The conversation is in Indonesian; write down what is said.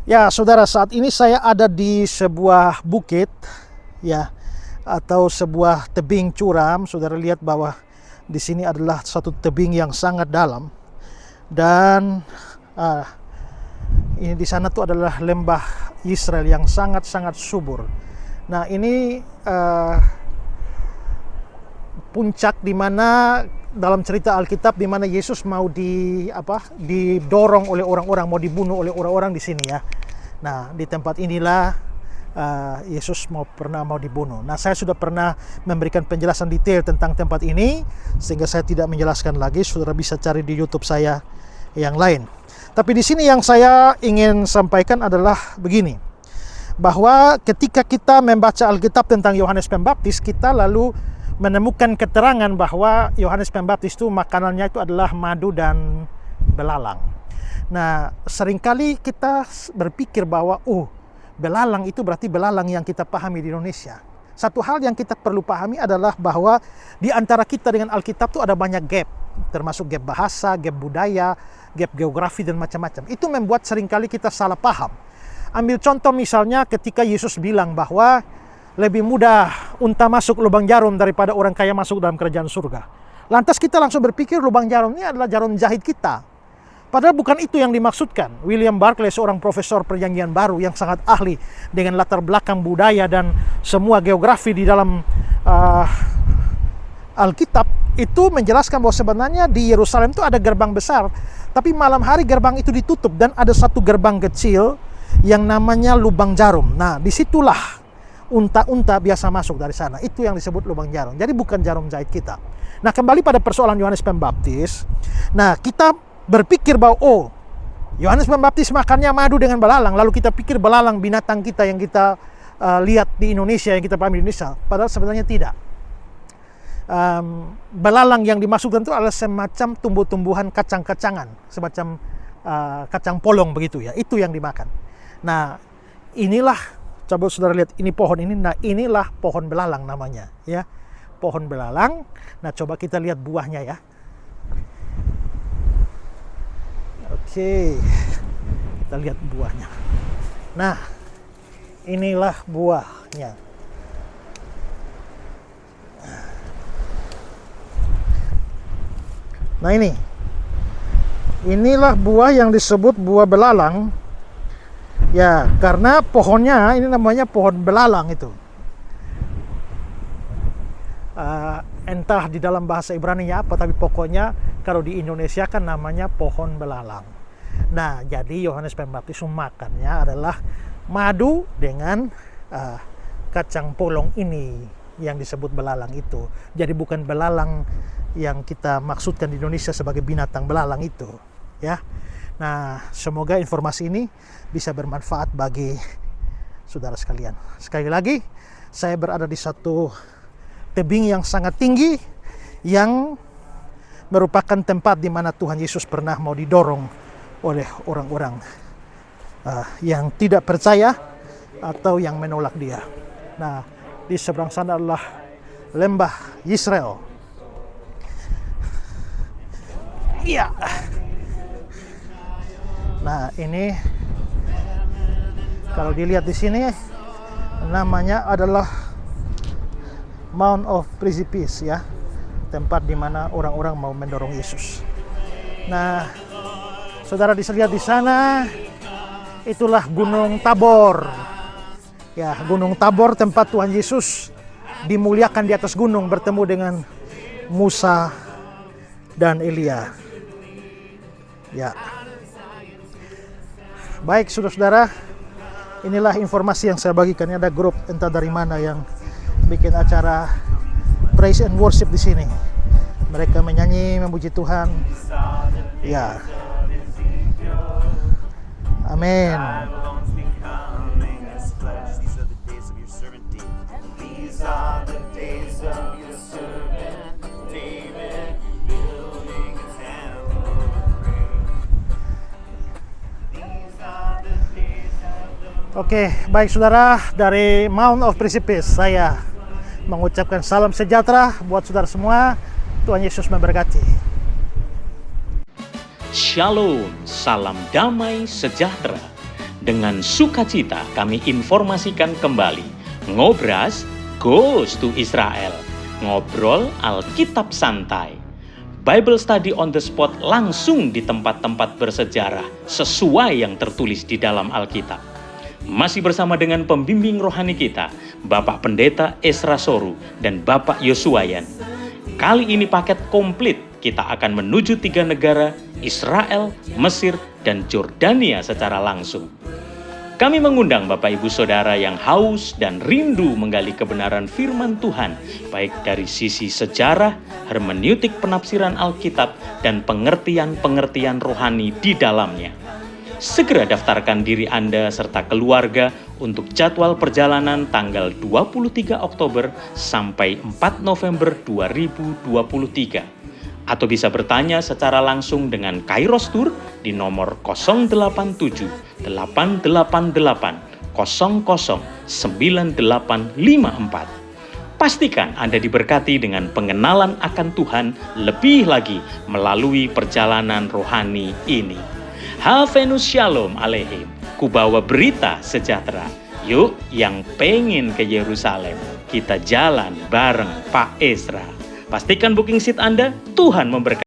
Ya, saudara, saat ini saya ada di sebuah bukit, ya, atau sebuah tebing curam. Saudara lihat bahwa di sini adalah satu tebing yang sangat dalam, dan ini di sana tuh adalah lembah Israel yang sangat-sangat subur. Nah, ini puncak di mana dalam cerita Alkitab di mana Yesus mau didorong oleh orang-orang, mau dibunuh oleh orang-orang di sini ya. Nah, di tempat inilah Yesus pernah mau dibunuh. Nah, saya sudah pernah memberikan penjelasan detail tentang tempat ini, sehingga saya tidak menjelaskan lagi. Saudara bisa cari di YouTube saya yang lain. Tapi di sini yang saya ingin sampaikan adalah begini, bahwa ketika kita membaca Alkitab tentang Yohanes Pembaptis, kita lalu menemukan keterangan bahwa Yohanes Pembaptis itu makanannya itu adalah madu dan belalang. Nah, seringkali kita berpikir bahwa belalang itu berarti belalang yang kita pahami di Indonesia. Satu hal yang kita perlu pahami adalah bahwa di antara kita dengan Alkitab itu ada banyak gap, termasuk gap bahasa, gap budaya, gap geografi, dan macam-macam. Itu membuat seringkali kita salah paham. Ambil contoh misalnya ketika Yesus bilang bahwa lebih mudah unta masuk lubang jarum daripada orang kaya masuk dalam kerajaan surga. Lantas kita langsung berpikir lubang jarum ini adalah jarum jahit kita. Padahal bukan itu yang dimaksudkan. William Barclay, seorang profesor perjanjian baru yang sangat ahli dengan latar belakang budaya dan semua geografi di dalam Alkitab, itu menjelaskan bahwa sebenarnya di Yerusalem itu ada gerbang besar, tapi malam hari gerbang itu ditutup dan ada satu gerbang kecil yang namanya lubang jarum. Nah, disitulah unta-unta biasa masuk dari sana. Itu yang disebut lubang jarum. Jadi bukan jarum jahit kita. Nah, kembali pada persoalan Yohanes Pembaptis. Nah, kita berpikir bahwa Yohanes Pembaptis makannya madu dengan belalang. Lalu kita pikir belalang binatang kita yang kita lihat di Indonesia, yang kita pahami di Indonesia. Padahal sebenarnya tidak. Belalang yang dimasukkan itu adalah semacam tumbuh-tumbuhan kacang-kacangan, semacam kacang polong begitu ya. Itu yang dimakan. Nah, inilah, coba saudara lihat ini pohon ini. Nah, inilah pohon belalang namanya ya. Pohon belalang. Nah, coba kita lihat buahnya ya. Oke. Kita lihat buahnya. Nah, inilah buahnya. Nah, inilah buah yang disebut buah belalang. Ya, karena pohonnya ini namanya pohon belalang itu. Entah di dalam bahasa Ibrani-nya apa, tapi pokoknya kalau di Indonesia kan namanya pohon belalang. Nah, jadi Yohanes Pembaptis makannya adalah madu dengan kacang polong ini yang disebut belalang itu. Jadi bukan belalang yang kita maksudkan di Indonesia sebagai binatang belalang itu, ya. Nah, semoga informasi ini bisa bermanfaat bagi saudara sekalian. Sekali lagi, saya berada di satu tebing yang sangat tinggi yang merupakan tempat di mana Tuhan Yesus pernah mau didorong oleh orang-orang yang tidak percaya atau yang menolak Dia. Nah, di seberang sana adalah lembah Israel. Iya. Nah, ini kalau dilihat di sini namanya adalah Mount of Precipice ya, tempat di mana orang-orang mau mendorong Yesus. Nah, saudara bisa lihat di sana, itulah Gunung Tabor. Ya, Gunung Tabor tempat Tuhan Yesus dimuliakan di atas gunung bertemu dengan Musa dan Elia. Ya. Baik, saudara-saudara, inilah informasi yang saya bagikan. Ini ada grup entah dari mana yang bikin acara praise and worship di sini. Mereka menyanyi, memuji Tuhan. Ya. Amin. Oke, baik saudara, dari Mount of Precipice saya mengucapkan salam sejahtera buat saudara semua. Tuhan Yesus memberkati. Shalom, salam damai sejahtera Dengan sukacita kami informasikan kembali, Ngobras goes to Israel. Ngobrol Alkitab santai. Bible study on the spot langsung di tempat-tempat bersejarah sesuai yang tertulis di dalam Alkitab. Masih bersama dengan pembimbing rohani kita, Bapak Pendeta Esra Soru dan Bapak Yosuayan. Kali ini paket komplit, kita akan menuju 3 negara, Israel, Mesir, dan Jordania secara langsung. Kami mengundang Bapak Ibu Saudara yang haus dan rindu menggali kebenaran firman Tuhan, baik dari sisi sejarah, hermeneutik penafsiran Alkitab, dan pengertian-pengertian rohani di dalamnya. Segera daftarkan diri Anda serta keluarga untuk jadwal perjalanan tanggal 23 Oktober sampai 4 November 2023. Atau bisa bertanya secara langsung dengan Kairos Tour di nomor 087 888 00 9854. Pastikan Anda diberkati dengan pengenalan akan Tuhan lebih lagi melalui perjalanan rohani ini. Havenus Shalom Aleichem. Kubawa berita sejahtera. Yuk yang pengen ke Yerusalem, kita jalan bareng Pak Esra. Pastikan booking seat Anda, Tuhan memberkati.